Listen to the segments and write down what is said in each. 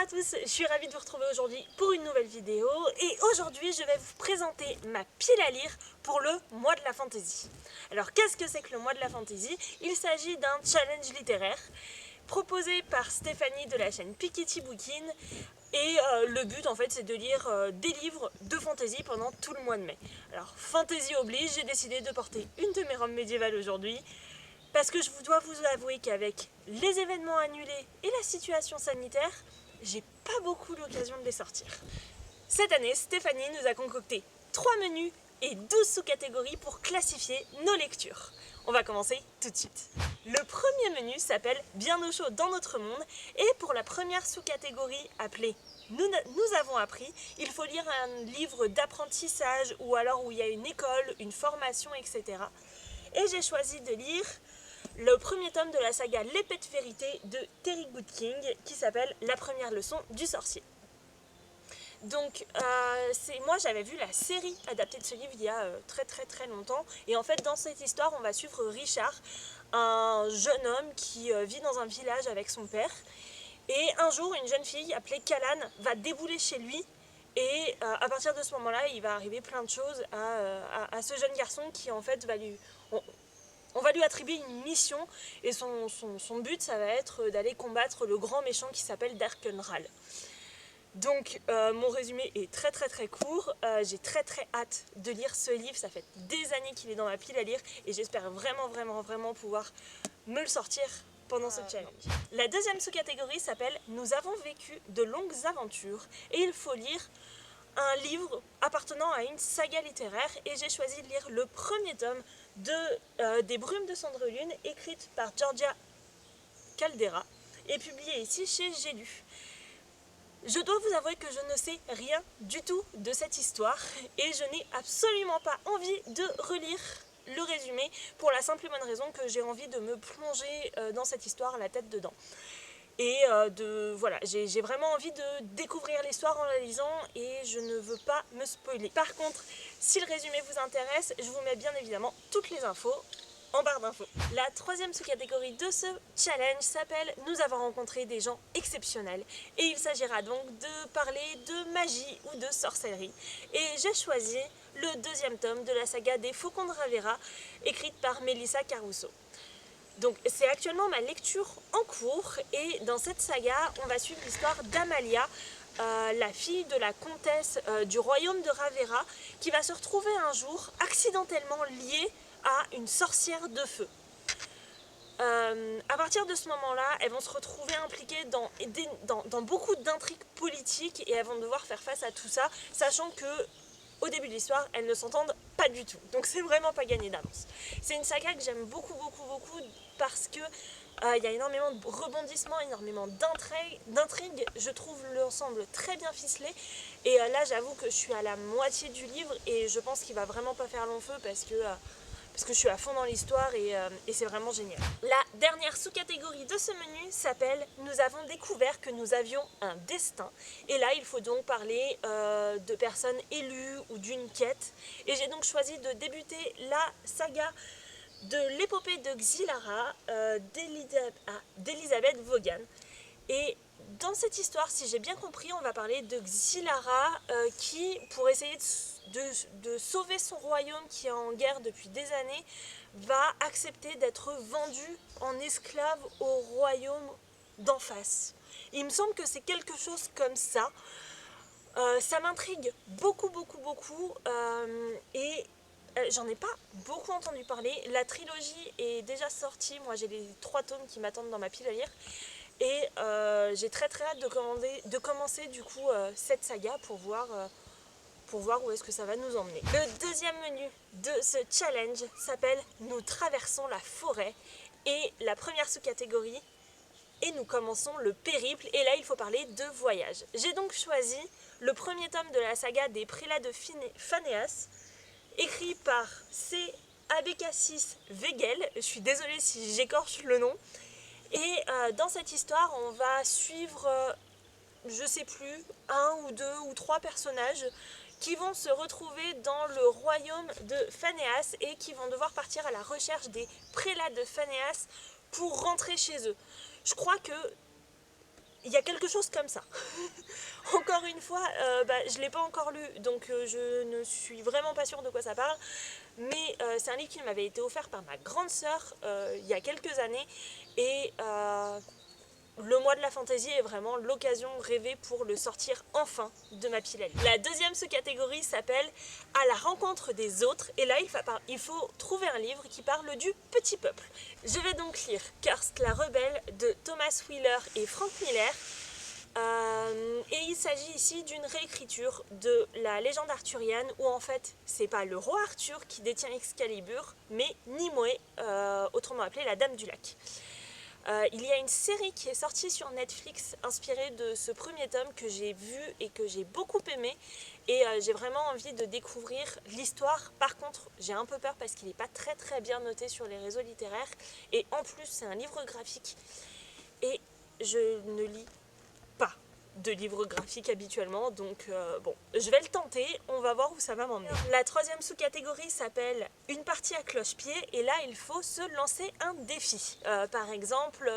à tous, je suis ravie de vous retrouver aujourd'hui pour une nouvelle vidéo et aujourd'hui je vais vous présenter ma pile à lire pour le mois de la fantaisie. Alors qu'est-ce que c'est que le mois de la fantaisie? Il s'agit d'un challenge littéraire proposé par Stéphanie de la chaîne Piketty Bookin et le but en fait c'est de lire des livres de fantaisie pendant tout le mois de mai. Alors fantaisie oblige, j'ai décidé de porter une de mes robes médiévales aujourd'hui. Parce que je dois vous avouer qu'avec les événements annulés et la situation sanitaire, j'ai pas beaucoup l'occasion de les sortir. Cette année, Stéphanie nous a concocté 3 menus et 12 sous-catégories pour classifier nos lectures. On va commencer tout de suite. Le premier menu s'appelle Bien au chaud dans notre monde et pour la première sous-catégorie appelée nous avons appris, il faut lire un livre d'apprentissage ou alors où il y a une école, une formation, etc. Et j'ai choisi de lire le premier tome de la saga L'épée de vérité de Terry Goodking qui s'appelle La première leçon du sorcier. Donc moi j'avais vu la série adaptée de ce livre il y a très longtemps et en fait dans cette histoire on va suivre Richard, un jeune homme qui vit dans un village avec son père et un jour une jeune fille appelée Callan va débouler chez lui et à partir de ce moment-là il va arriver plein de choses à ce jeune garçon qui en fait va lui... On va lui attribuer une mission et son but ça va être d'aller combattre le grand méchant qui s'appelle Darkenral. Donc mon résumé est très court, j'ai très hâte de lire ce livre, ça fait des années qu'il est dans ma pile à lire et j'espère vraiment pouvoir me le sortir pendant ce challenge. La deuxième sous-catégorie s'appelle Nous avons vécu de longues aventures et il faut lire un livre appartenant à une saga littéraire et j'ai choisi de lire le premier tome des Brumes de Cendrelune écrite par Georgia Caldera et publié ici chez J'ai lu. Je dois vous avouer que je ne sais rien du tout de cette histoire et je n'ai absolument pas envie de relire le résumé pour la simple et bonne raison que j'ai envie de me plonger dans cette histoire la tête dedans. Et voilà, j'ai vraiment envie de découvrir l'histoire en la lisant et je ne veux pas me spoiler. Par contre, si le résumé vous intéresse, je vous mets bien évidemment toutes les infos en barre d'infos. La troisième sous-catégorie de ce challenge s'appelle Nous avons rencontré des gens exceptionnels et il s'agira donc de parler de magie ou de sorcellerie. Et j'ai choisi le deuxième tome de la saga des Faucons de Ravera écrite par Melissa Caruso. Donc c'est actuellement ma lecture en cours et dans cette saga on va suivre l'histoire d'Amalia, la fille de la comtesse du royaume de Ravera qui va se retrouver un jour accidentellement liée à une sorcière de feu. À partir de ce moment-là, elles vont se retrouver impliquées dans beaucoup d'intrigues politiques et elles vont devoir faire face à tout ça, sachant que au début de l'histoire, elles ne s'entendent pas du tout. Donc c'est vraiment pas gagné d'avance. C'est une saga que j'aime beaucoup parce que il y a énormément de rebondissements, énormément d'intrigues. Je trouve l'ensemble très bien ficelé. Et là, j'avoue que je suis à la moitié du livre et je pense qu'il va vraiment pas faire long feu parce que je suis à fond dans l'histoire et c'est vraiment génial. La dernière sous-catégorie de ce menu s'appelle Nous avons découvert que nous avions un destin. Et là, il faut donc parler de personnes élues ou d'une quête. Et j'ai donc choisi de débuter la saga de l'épopée de Xylara d'Elisabeth Vaughan. Et dans cette histoire, si j'ai bien compris, on va parler de Xylara qui, pour essayer de sauver son royaume qui est en guerre depuis des années, va accepter d'être vendue en esclave au royaume d'en face. Il me semble que c'est quelque chose comme ça. Ça m'intrigue beaucoup et j'en ai pas beaucoup entendu parler. La trilogie est déjà sortie, moi j'ai les 3 tomes qui m'attendent dans ma pile à lire. Et j'ai très hâte de commencer du coup cette saga pour voir où est-ce que ça va nous emmener. Le deuxième menu de ce challenge s'appelle Nous traversons la forêt et la première sous-catégorie et nous commençons le périple et là il faut parler de voyage. J'ai donc choisi le premier tome de la saga des Prélats de Phanéas écrit par C. Abécassis Wegel, je suis désolée si j'écorche le nom. Et dans cette histoire, on va suivre, je sais plus, 1 ou 2 ou 3 personnages qui vont se retrouver dans le royaume de Phanéas et qui vont devoir partir à la recherche des prélats de Phanéas pour rentrer chez eux. Je crois que Il y a quelque chose comme ça. Encore une fois, je ne l'ai pas encore lu, donc je ne suis vraiment pas sûre de quoi ça parle. Mais c'est un livre qui m'avait été offert par ma grande sœur il y a quelques années. Et le mois de la fantaisie est vraiment l'occasion rêvée pour le sortir enfin de ma pile à lire. La deuxième sous-catégorie s'appelle À la rencontre des autres. Et là, il faut trouver un livre qui parle du petit peuple. Je vais donc lire Kursk la rebelle de Thomas Wheeler et Frank Miller. Et il s'agit ici d'une réécriture de la légende arthurienne où en fait c'est pas le roi Arthur qui détient Excalibur mais Nimue, autrement appelée la Dame du Lac. Il y a une série qui est sortie sur Netflix inspirée de ce premier tome que j'ai vu et que j'ai beaucoup aimé et j'ai vraiment envie de découvrir l'histoire. Par contre j'ai un peu peur parce qu'il n'est pas très très bien noté sur les réseaux littéraires et en plus c'est un livre graphique et je ne lis pas de livres graphiques habituellement, donc bon, je vais le tenter, on va voir où ça va m'emmener. La troisième sous-catégorie s'appelle Une partie à cloche-pied, et là il faut se lancer un défi. Par exemple,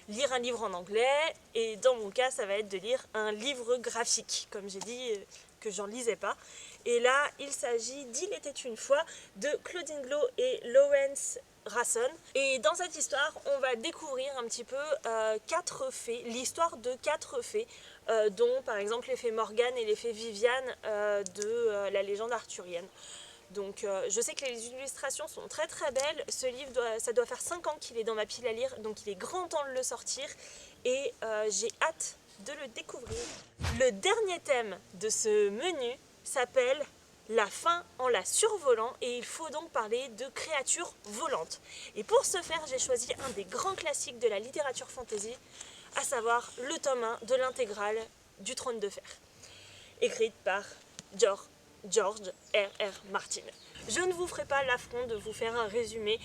lire un livre en anglais, et dans mon cas ça va être de lire un livre graphique, comme j'ai dit que j'en lisais pas. Et là il s'agit d'Il était une fois de Claudine Glo et Lawrence Rasson. Et dans cette histoire, on va découvrir un petit peu 4 fées, l'histoire de 4 fées, dont par exemple l'effet Morgane et l'effet Viviane de la légende arthurienne. Donc je sais que les illustrations sont très très belles, ce livre ça doit faire 5 ans qu'il est dans ma pile à lire, donc il est grand temps de le sortir et j'ai hâte de le découvrir. Le dernier thème de ce menu s'appelle la faim en la survolant et il faut donc parler de créatures volantes. Et pour ce faire, j'ai choisi un des grands classiques de la littérature fantasy, à savoir le tome 1 de l'intégrale du Trône de Fer, écrite par George R.R. Martin. Je ne vous ferai pas l'affront de vous faire un résumé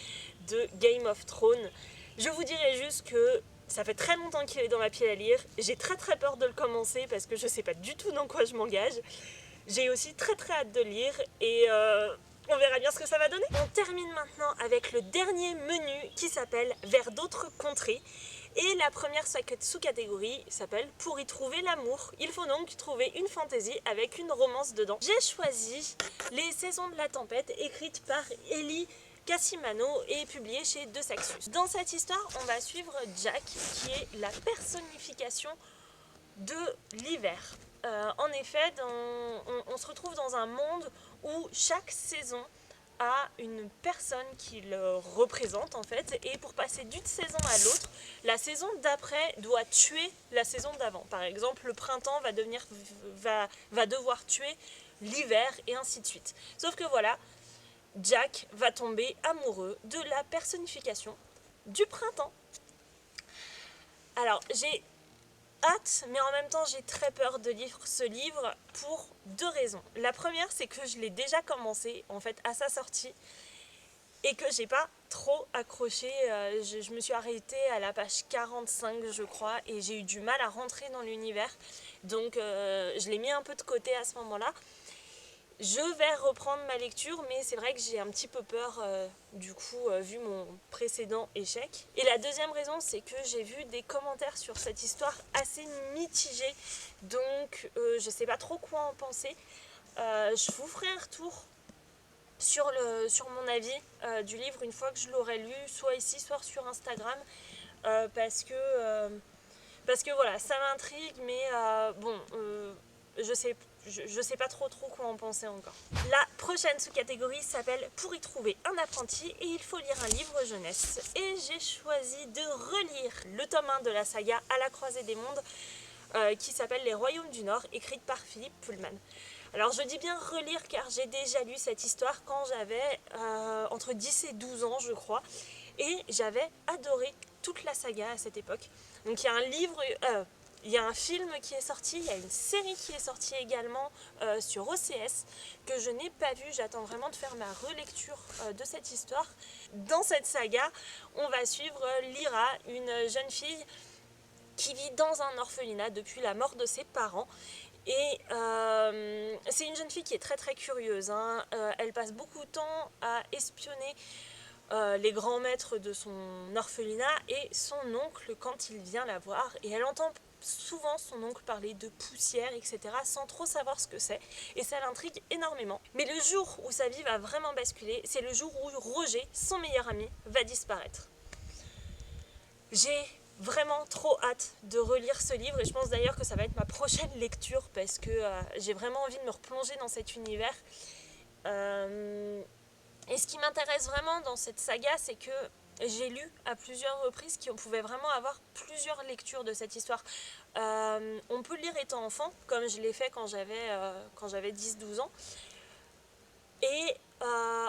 de Game of Thrones. Je vous dirai juste que ça fait très longtemps qu'il est dans ma pile à lire. J'ai très très peur de le commencer parce que je ne sais pas du tout dans quoi je m'engage. J'ai aussi très très hâte de lire et on verra bien ce que ça va donner. On termine maintenant avec le dernier menu qui s'appelle Vers d'autres contrées. Et la première sous-catégorie s'appelle Pour y trouver l'amour. Il faut donc trouver une fantaisie avec une romance dedans. J'ai choisi Les Saisons de la Tempête, écrite par Ellie Cassimano et publiée chez De Saxus. Dans cette histoire, on va suivre Jack, qui est la personnification de l'hiver. En effet, on se retrouve dans un monde où chaque saison a une personne qui le représente en fait, et pour passer d'une saison à l'autre, la saison d'après doit tuer la saison d'avant. Par exemple, le printemps va devoir tuer l'hiver et ainsi de suite. Sauf que voilà, Jack va tomber amoureux de la personnification du printemps. Alors, j'ai hâte, mais en même temps j'ai très peur de lire ce livre pour 2 raisons. La première, c'est que je l'ai déjà commencé en fait à sa sortie et que j'ai pas trop accroché. Je me suis arrêtée à la page 45 je crois et j'ai eu du mal à rentrer dans l'univers, donc je l'ai mis un peu de côté à ce moment-là. Je vais reprendre ma lecture, mais c'est vrai que j'ai un petit peu peur du coup vu mon précédent échec. Et la deuxième raison, c'est que j'ai vu des commentaires sur cette histoire assez mitigés, donc je sais pas trop quoi en penser. Je vous ferai un retour sur mon avis du livre une fois que je l'aurai lu, soit ici, soit sur Instagram, parce que voilà, ça m'intrigue, mais bon, je sais pas trop quoi en penser encore. La prochaine sous-catégorie s'appelle Pour y trouver un apprenti et il faut lire un livre jeunesse. Et j'ai choisi de relire le tome 1 de la saga À la croisée des mondes, qui s'appelle Les Royaumes du Nord, écrite par Philippe Pullman. Alors je dis bien relire car j'ai déjà lu cette histoire quand j'avais entre 10 et 12 ans je crois, et j'avais adoré toute la saga à cette époque. Donc il y a un livre, il y a un film qui est sorti, il y a une série qui est sortie également sur OCS que je n'ai pas vue. J'attends vraiment de faire ma relecture de cette histoire. Dans cette saga, on va suivre Lyra, une jeune fille qui vit dans un orphelinat depuis la mort de ses parents. Et c'est une jeune fille qui est très très curieuse, hein. Elle passe beaucoup de temps à espionner les grands maîtres de son orphelinat et son oncle quand il vient la voir, et elle entend souvent son oncle parler de poussière, etc. sans trop savoir ce que c'est. Et ça l'intrigue énormément. Mais le jour où sa vie va vraiment basculer, c'est le jour où Roger, son meilleur ami, va disparaître. J'ai vraiment trop hâte de relire ce livre et je pense d'ailleurs que ça va être ma prochaine lecture parce que j'ai vraiment envie de me replonger dans cet univers. Et ce qui m'intéresse vraiment dans cette saga, c'est que j'ai lu à plusieurs reprises qu'on pouvait vraiment avoir plusieurs lectures de cette histoire. On peut le lire étant enfant, comme je l'ai fait quand j'avais 10-12 ans, et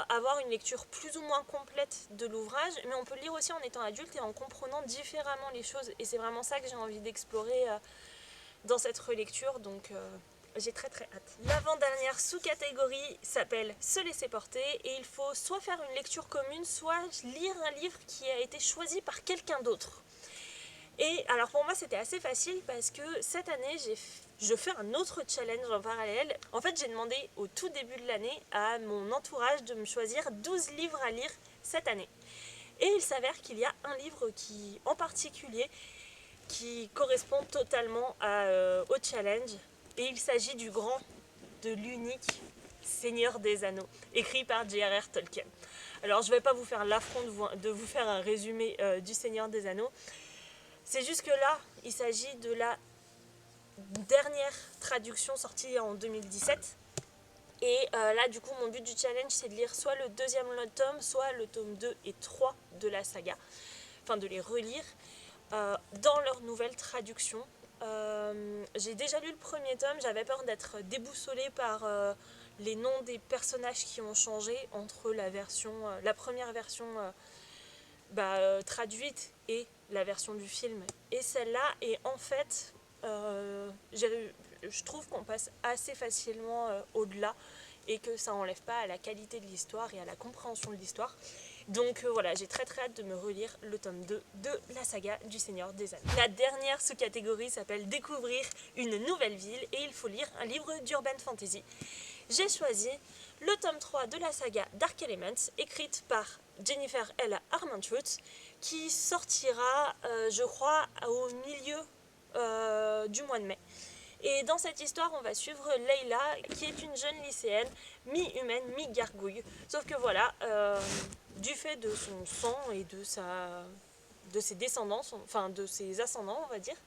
avoir une lecture plus ou moins complète de l'ouvrage, mais on peut le lire aussi en étant adulte et en comprenant différemment les choses. Et c'est vraiment ça que j'ai envie d'explorer dans cette relecture, donc j'ai très très hâte. L'avant-dernière sous-catégorie s'appelle Se laisser porter et il faut soit faire une lecture commune, soit lire un livre qui a été choisi par quelqu'un d'autre. Et alors pour moi c'était assez facile parce que cette année je fais un autre challenge en parallèle. En fait j'ai demandé au tout début de l'année à mon entourage de me choisir 12 livres à lire cette année. Et il s'avère qu'il y a un livre qui en particulier qui correspond totalement au challenge. Et il s'agit du grand, de l'unique Seigneur des Anneaux, écrit par J.R.R. Tolkien. Alors je ne vais pas vous faire l'affront de vous faire un résumé du Seigneur des Anneaux. C'est juste que là, il s'agit de la dernière traduction sortie en 2017. Et là, du coup, mon but du challenge, c'est de lire soit le deuxième tome, soit le tome 2 et 3 de la saga. Enfin, de les relire dans leur nouvelle traduction. J'ai déjà lu le premier tome, j'avais peur d'être déboussolée par les noms des personnages qui ont changé entre la première version traduite et la version du film et celle-là. Et en fait, je trouve qu'on passe assez facilement au-delà et que ça n'enlève pas à la qualité de l'histoire et à la compréhension de l'histoire. Donc voilà, j'ai très très hâte de me relire le tome 2 de la saga du Seigneur des Anneaux. La dernière sous-catégorie s'appelle Découvrir une nouvelle ville et il faut lire un livre d'urban fantasy. J'ai choisi le tome 3 de la saga Dark Elements, écrite par Jennifer L. Armentrout, qui sortira, je crois, au milieu du mois de mai. Et dans cette histoire, on va suivre Leila, qui est une jeune lycéenne, mi-humaine, mi-gargouille. Sauf que voilà, du fait de son sang et de ses descendants, enfin de ses ascendants, on va dire,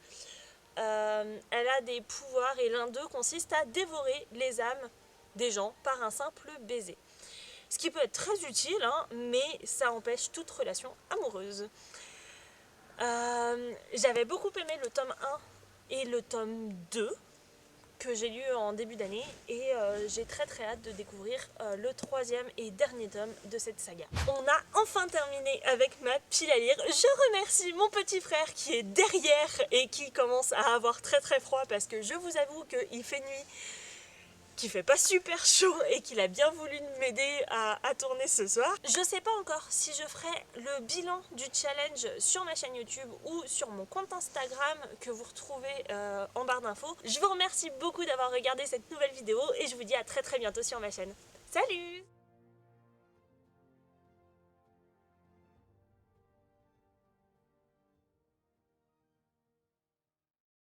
elle a des pouvoirs et l'un d'eux consiste à dévorer les âmes des gens par un simple baiser. Ce qui peut être très utile, hein, mais ça empêche toute relation amoureuse. J'avais beaucoup aimé le tome 1 et le tome 2 que j'ai lu en début d'année et j'ai très très hâte de découvrir le troisième et dernier tome de cette saga. On a enfin terminé avec ma pile à lire. Je remercie mon petit frère qui est derrière et qui commence à avoir très très froid parce que je vous avoue qu'il fait nuit, qu'il fait pas super chaud et qu'il a bien voulu m'aider à tourner ce soir. Je sais pas encore si je ferai le bilan du challenge sur ma chaîne YouTube ou sur mon compte Instagram que vous retrouvez en barre d'infos. Je vous remercie beaucoup d'avoir regardé cette nouvelle vidéo et je vous dis à très très bientôt sur ma chaîne. Salut!